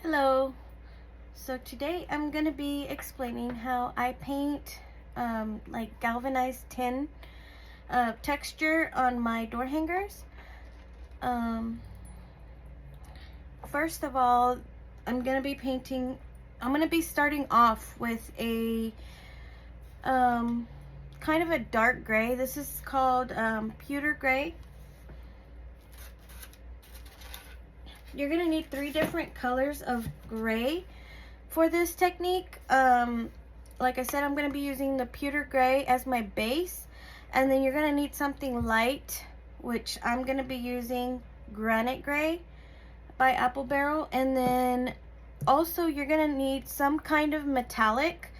Hello. So today I'm going to be explaining how I paint like galvanized tin texture on my door hangers. Um, First of all, I'm going to be starting off with a kind of a dark gray. This is called pewter gray. You're going to need 3 different colors of gray for this technique. Like I said, I'm going to be using the pewter gray as my base, and then you're going to need something light, which I'm going to be using granite gray by Apple Barrel, and then also you're going to need some kind of metallic.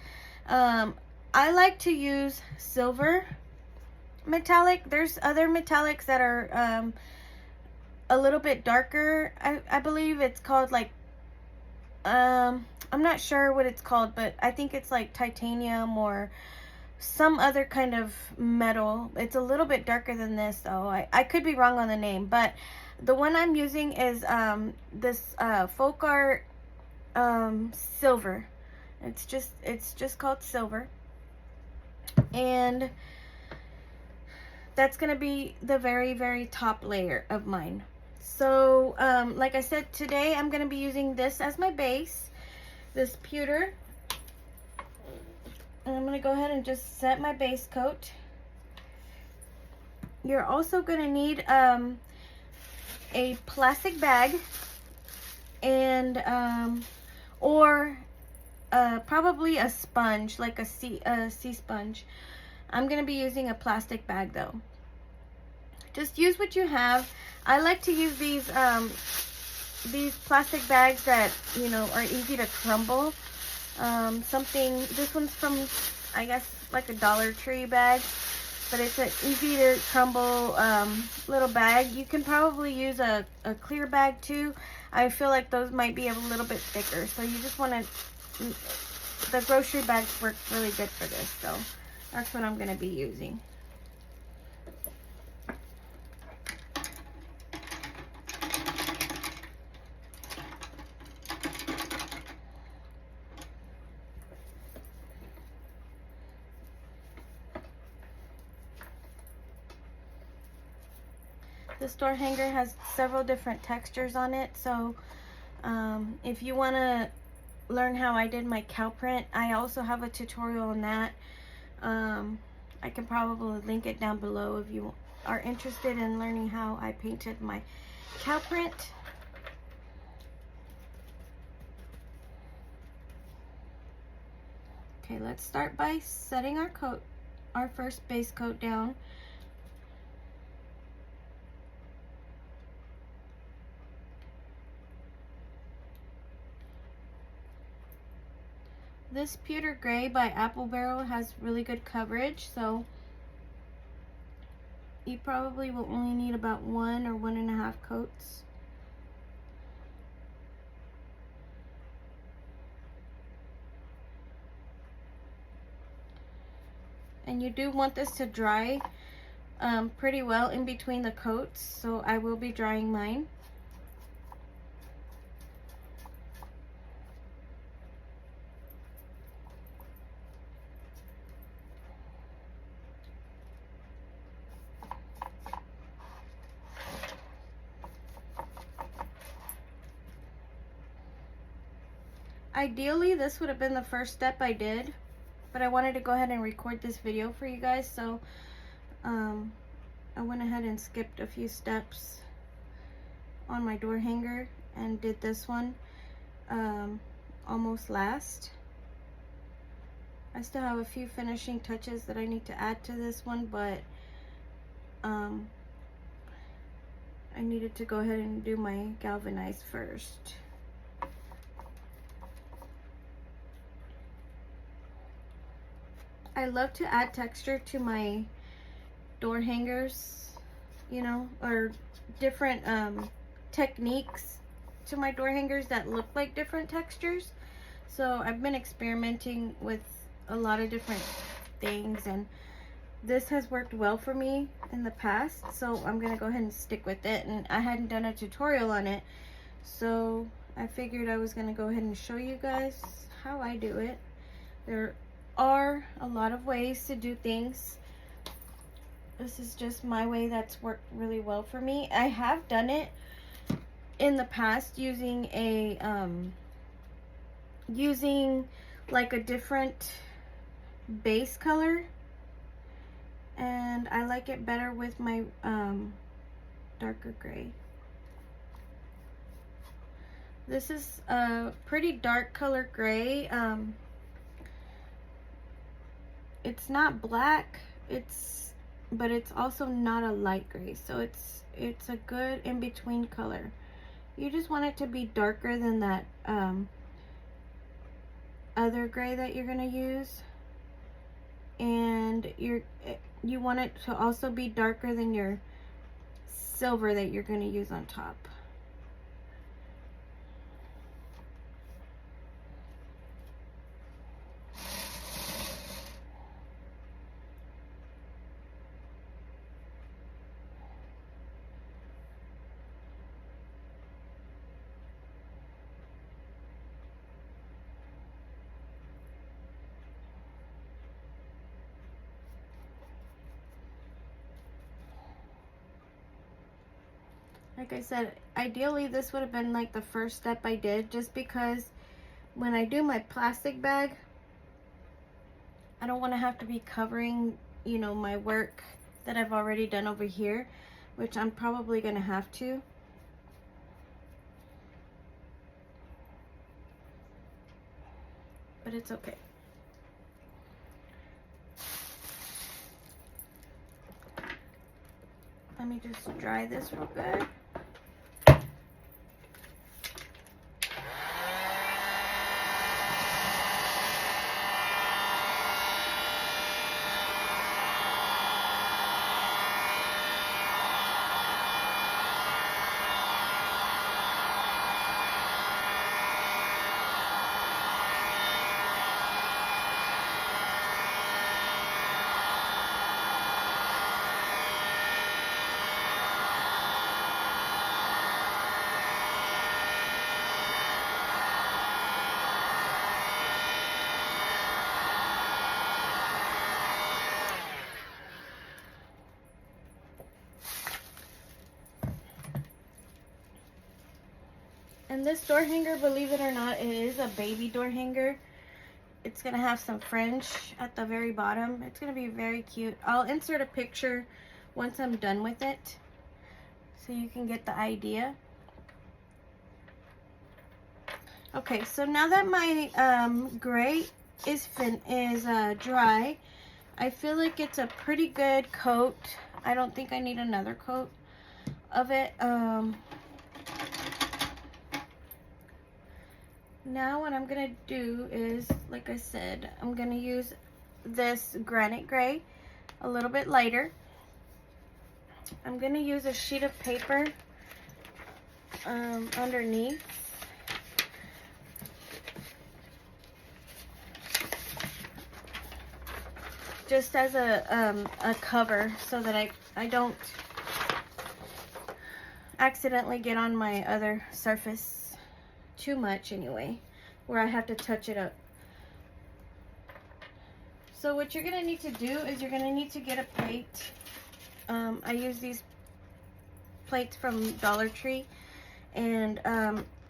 I like to use silver metallic. There's other metallics that are a little bit darker. I believe it's called like I'm not sure what it's called, but I think it's like titanium or some other kind of metal. It's a little bit darker than this though. I could be wrong on the name, but the one I'm using is this folk art silver. It's just called silver, and that's gonna be the very top layer of mine. So like I said, today I'm going to be using this as my base, this pewter. And I'm going to go ahead and just set my base coat. You're also going to need a plastic bag and or probably a sponge, like a sea sponge. I'm going to be using a plastic bag though. Just use what you have. I like to use these plastic bags that, you know, are easy to crumble. This one's from, I guess, like a Dollar Tree bag, but it's an easy to crumble little bag. You can probably use a clear bag too. I feel like those might be a little bit thicker, so you just want to, the grocery bags work really good for this, so that's what I'm going to be using. This door hanger has several different textures on it, so if you want to learn how I did my cow print, I also have a tutorial on that. I can probably link it down below if you are interested in learning how I painted my cow print. Okay, let's start by setting our first base coat down. This pewter gray by Apple Barrel has really good coverage, so you probably will only need about 1 or 1.5 coats. And you do want this to dry pretty well in between the coats, so I will be drying mine. Ideally, this would have been the first step I did, but I wanted to go ahead and record this video for you guys, so I went ahead and skipped a few steps on my door hanger and did this one almost last. I still have a few finishing touches that I need to add to this one, but I needed to go ahead and do my galvanized first. I love to add texture to my door hangers, you know, or different techniques to my door hangers that look like different textures. So I've been experimenting with a lot of different things, and this has worked well for me in the past, so I'm gonna go ahead and stick with it. And I hadn't done a tutorial on it, so I figured I was going to go ahead and show you guys how I do it. There are a lot of ways to do things. This is just my way that's worked really well for me. I have done it in the past using a like a different base color, and I like it better with my darker gray. This is a pretty dark color gray. It's not black, but it's also not a light gray, so it's a good in-between color. You just want it to be darker than that other gray that you're gonna use, and you want it to also be darker than your silver that you're gonna use on top. Like I said, ideally this would have been like the first step I did, just because when I do my plastic bag, I don't want to have to be covering, you know, my work that I've already done over here, which I'm probably going to have to. But it's okay. Let me just dry this real good. And this door hanger, believe it or not, it is a baby door hanger. It's going to have some French at the very bottom. It's going to be very cute. I'll insert a picture once I'm done with it, so you can get the idea. Okay, so now that my gray is dry, I feel like it's a pretty good coat. I don't think I need another coat of it. Now what I'm gonna do is, like I said, I'm gonna use this granite gray, a little bit lighter. I'm gonna use a sheet of paper underneath. Just as a cover, so that I don't accidentally get on my other surface too much anyway, where I have to touch it up. So what you're gonna need to do is you're gonna need to get a plate. I use these plates from Dollar Tree, and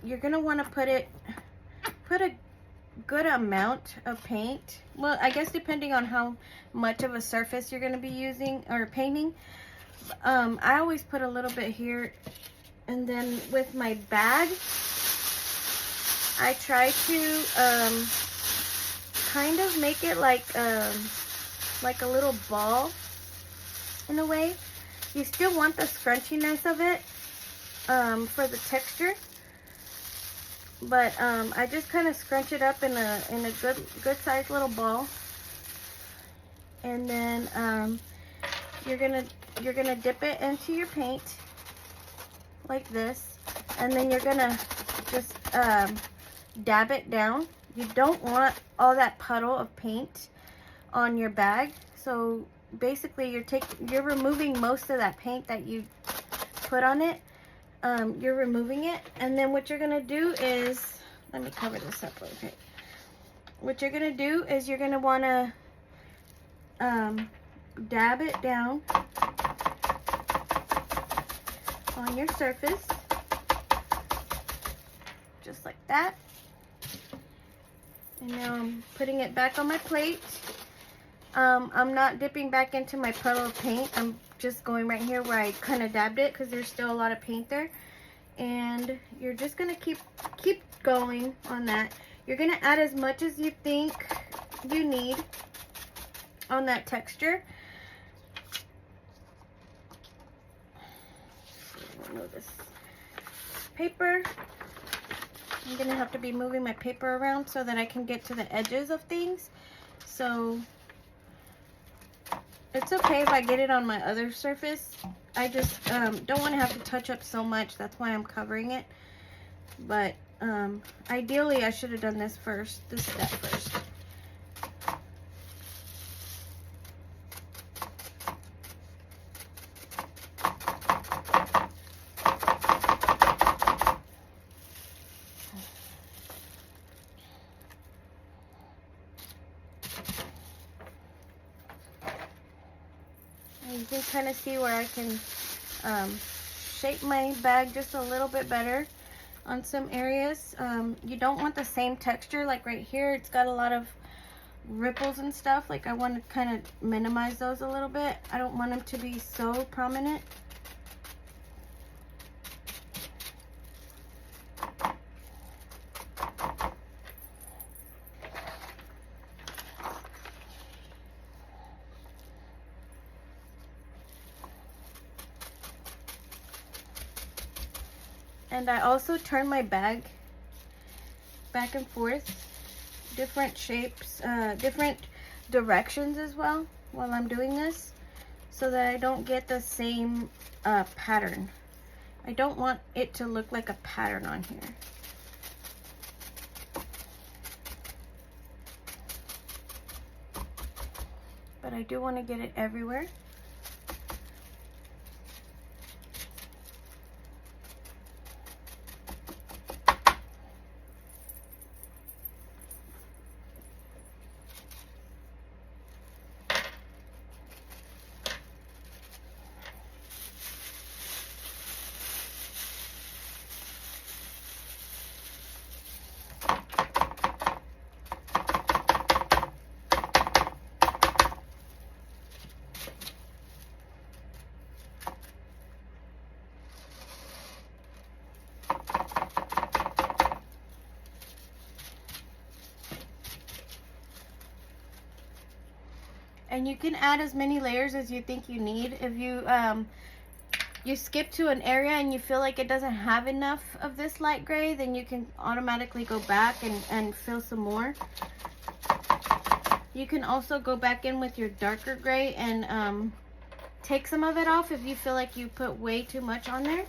you're gonna want to put a good amount of paint. Well, I guess depending on how much of a surface you're gonna be using or painting. I always put a little bit here, and then with my bag, I try to kind of make it like a little ball in a way. You still want the scrunchiness of it for the texture, but I just kind of scrunch it up in a good sized little ball, and then you're gonna dip it into your paint like this, and then you're gonna just dab it down. You don't want all that puddle of paint on your bag, so basically you're removing most of that paint that you put on it. you're removing it. And then what you're gonna do is, let me cover this up real quick. What you're gonna do is you're gonna wanna dab it down on your surface, just like that. And now I'm putting it back on my plate. I'm not dipping back into my puddle of paint. I'm just going right here where I kind of dabbed it because there's still a lot of paint there. And you're just gonna keep going on that. You're gonna add as much as you think you need on that texture. Remove this paper. I'm gonna have to be moving my paper around so that I can get to the edges of things. So it's okay if I get it on my other surface. I just don't want to have to touch up so much. That's why I'm covering it. But ideally I should have done this step first. You can kind of see where I can shape my bag just a little bit better on some areas. You don't want the same texture, like right here, it's got a lot of ripples and stuff. Like I want to kind of minimize those a little bit. I don't want them to be so prominent. And I also turn my bag back and forth, different shapes, different directions as well while I'm doing this, so that I don't get the same pattern. I don't want it to look like a pattern on here. But I do want to get it everywhere. And you can add as many layers as you think you need. If you skip to an area and you feel like it doesn't have enough of this light gray, then you can automatically go back and fill some more. You can also go back in with your darker gray and take some of it off if you feel like you put way too much on there.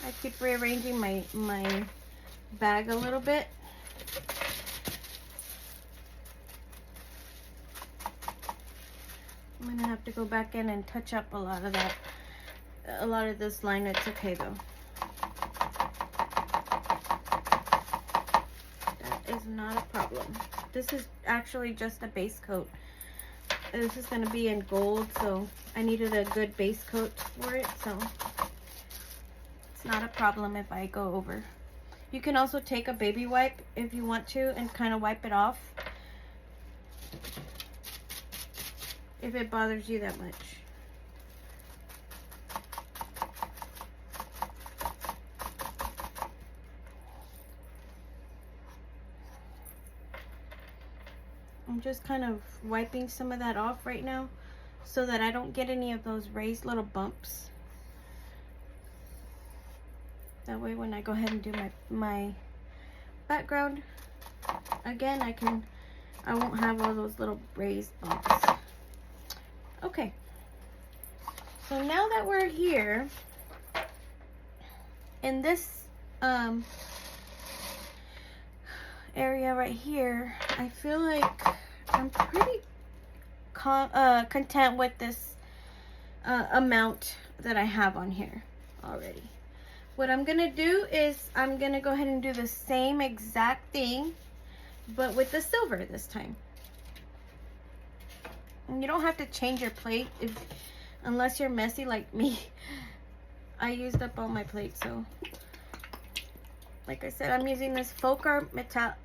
I keep rearranging my bag a little bit. I'm gonna have to go back in and touch up a lot of this line. It's okay though. That is not a problem. This is actually just a base coat. This is gonna be in gold, so I needed a good base coat for it, so it's not a problem if I go over. You can also take a baby wipe if you want to and kind of wipe it off if it bothers you that much. I'm just kind of wiping some of that off right now so that I don't get any of those raised little bumps. That way when I go ahead and do my background again, I won't have all those little raised bumps. Okay, so now that we're here, in this area right here, I feel like I'm pretty content with this amount that I have on here already. What I'm gonna do is I'm gonna go ahead and do the same exact thing, but with the silver this time. And you don't have to change your plate unless you're messy like me. I used up all my plate, so like I said, I'm using this faux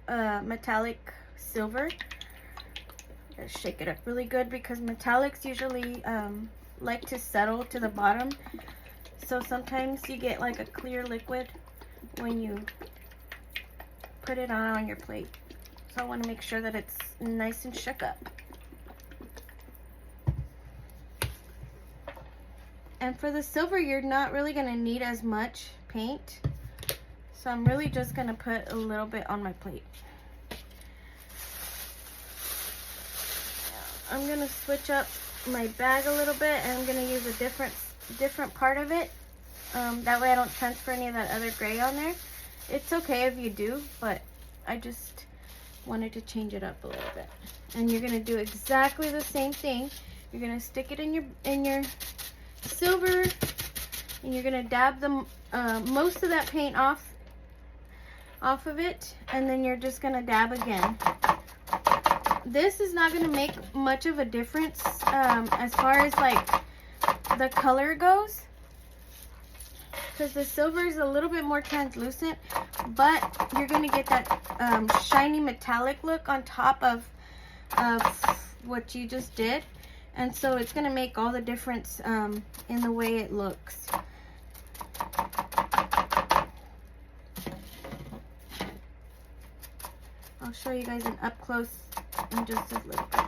metallic silver. Gotta shake it up really good because metallics usually like to settle to the bottom. So sometimes you get like a clear liquid when you put it on your plate. So I want to make sure that it's nice and shook up. And for the silver, you're not really going to need as much paint. So I'm really just going to put a little bit on my plate. I'm going to switch up my bag a little bit, and I'm going to use a different part of it. That way I don't transfer any of that other gray on there. It's okay if you do, but I just wanted to change it up a little bit. And you're going to do exactly the same thing. You're going to stick it in your silver, and you're going to dab the most of that paint off of it, and then you're just going to dab again. This is not going to make much of a difference as far as like the color goes, because the silver is a little bit more translucent, but you're going to get that shiny metallic look on top of what you just did, and so it's going to make all the difference in the way it looks. I'll show you guys an up close in just a little bit.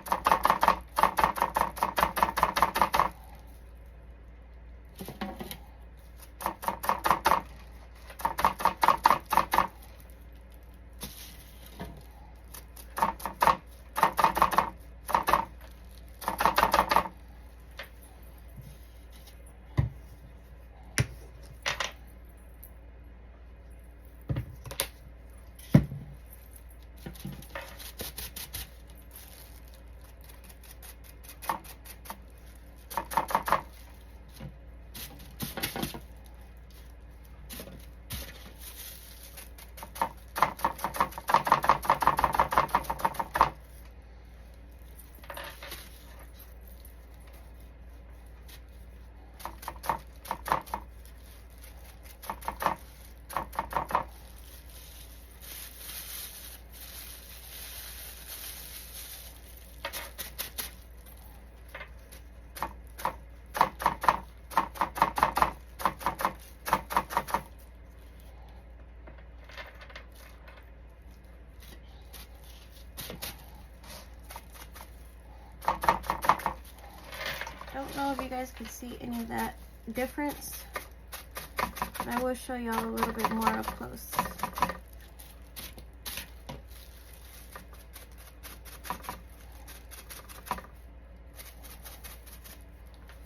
I don't know if you guys can see any of that difference, but I will show y'all a little bit more up close.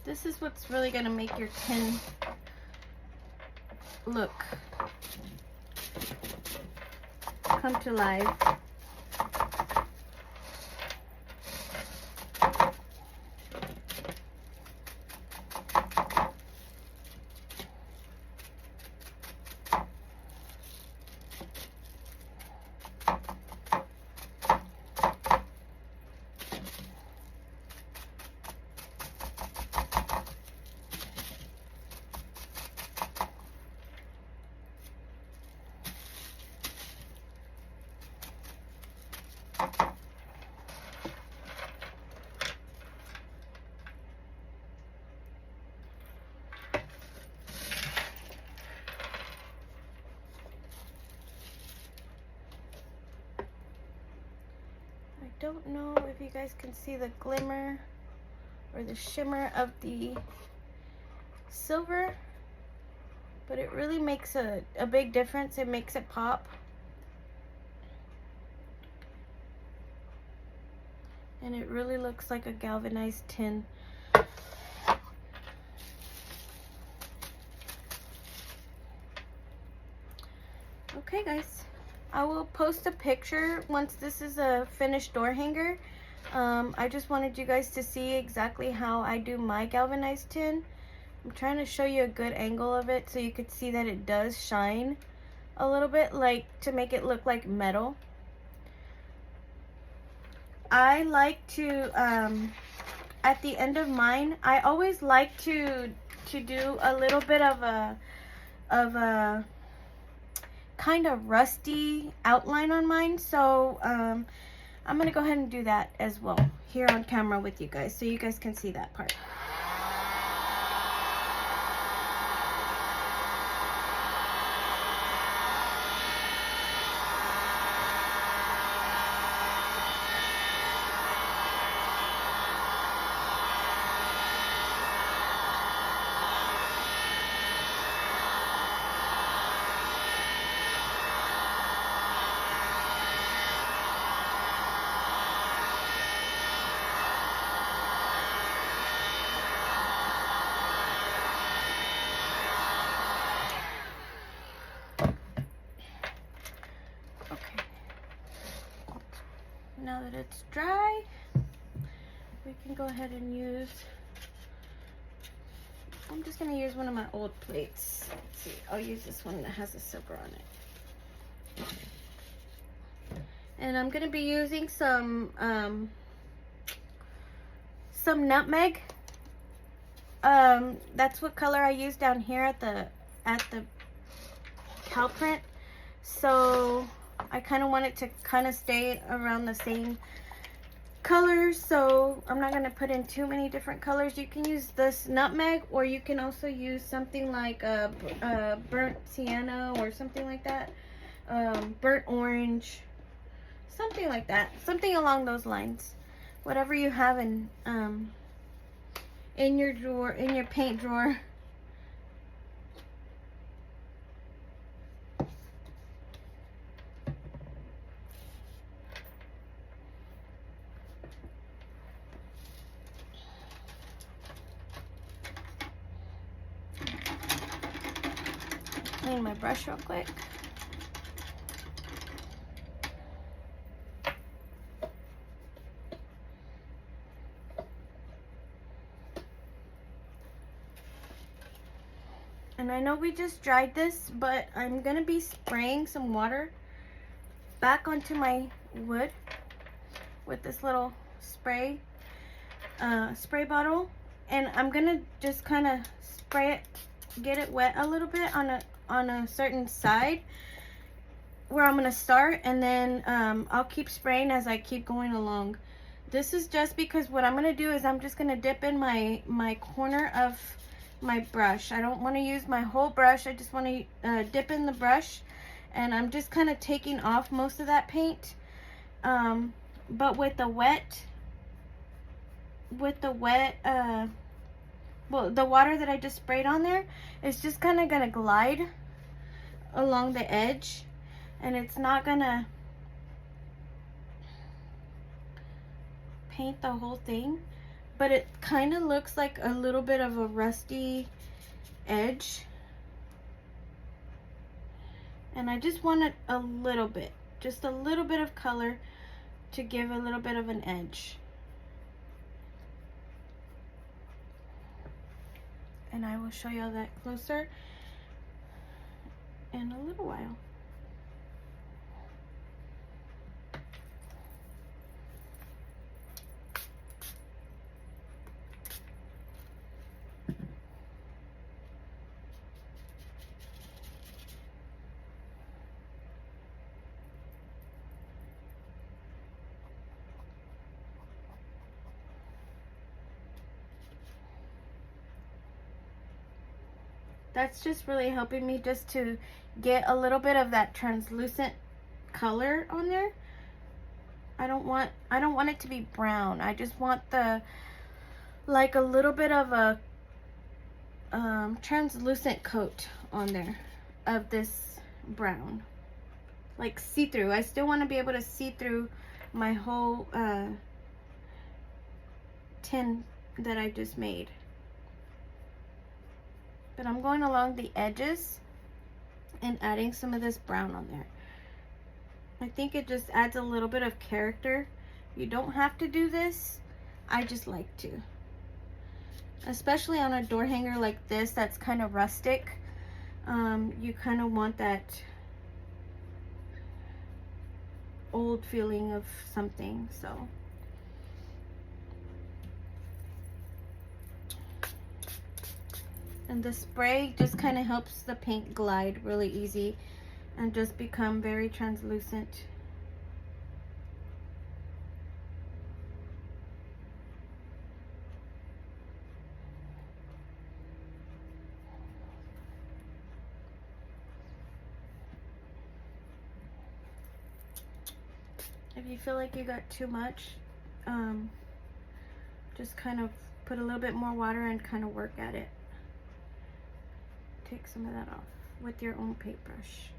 This is what's really going to make your tin look come to life. I don't know if you guys can see the glimmer or the shimmer of the silver, but it really makes a big difference. It makes it pop. And it really looks like a galvanized tin. Okay guys, I will post a picture once this is a finished door hanger. I just wanted you guys to see exactly how I do my galvanized tin. I'm trying to show you a good angle of it so you could see that it does shine a little bit, like to make it look like metal. I like to, at the end of mine, I always like to do a little bit of a kind of rusty outline on mine. So I'm gonna go ahead and do that as well here on camera with you guys so you guys can see that part. Now that it's dry, we can go ahead and use, I'm just going to use one of my old plates. Let's see, I'll use this one that has a silver on it. And I'm going to be using some nutmeg. That's what color I use down here at the cow print. So I kind of want it to kind of stay around the same colors, so I'm not going to put in too many different colors. You can use this nutmeg, or you can also use something like a burnt sienna or something like that, burnt orange, something like that, something along those lines. Whatever you have in your drawer, in your paint drawer. Clean my brush real quick. And I know we just dried this, but I'm gonna be spraying some water back onto my wood with this little spray bottle, and I'm gonna just kind of spray it, get it wet a little bit on a certain side where I'm gonna start, and then I'll keep spraying as I keep going along. This is just because what I'm gonna do is I'm just gonna dip in my corner of my brush. I don't want to use my whole brush. I just want to dip in the brush, and I'm just kind of taking off most of that paint. But with the wet, well, the water that I just sprayed on there, it's just kind of gonna glide along the edge, and it's not gonna paint the whole thing, but it kind of looks like a little bit of a rusty edge, and I just wanted a little bit, just a little bit of color to give a little bit of an edge. And I will show you all that closer in a little while. That's just really helping me just to get a little bit of that translucent color on there. I don't want it to be brown. I just want the, like, a little bit of a translucent coat on there of this brown, like see-through. I still want to be able to see through my whole tin that I just made. But I'm going along the edges and adding some of this brown on there. I think it just adds a little bit of character. You don't have to do this. I just like to. Especially on a door hanger like this that's kind of rustic. You kind of want that old feeling of something, so. And the spray just kind of helps the paint glide really easy and just become very translucent. If you feel like you got too much, just kind of put a little bit more water and kind of work at it. Take some of that off with your own paintbrush.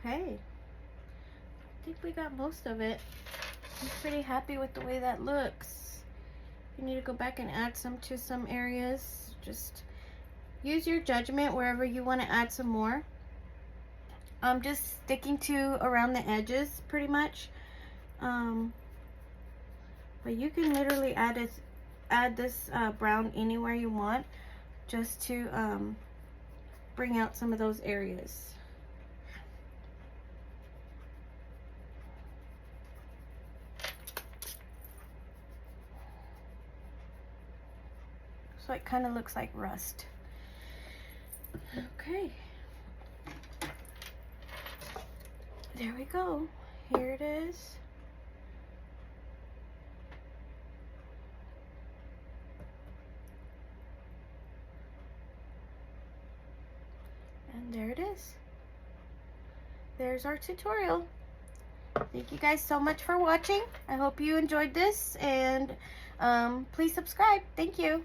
Okay, I think we got most of it. I'm pretty happy with the way that looks. You need to go back and add some to some areas. Just use your judgment wherever you want to add some more. I'm just sticking to around the edges pretty much. But you can literally add this brown anywhere you want, just to bring out some of those areas. So it kind of looks like rust. Okay. There we go. Here it is. And there it is. There's our tutorial. Thank you guys so much for watching. I hope you enjoyed this, and please subscribe. Thank you.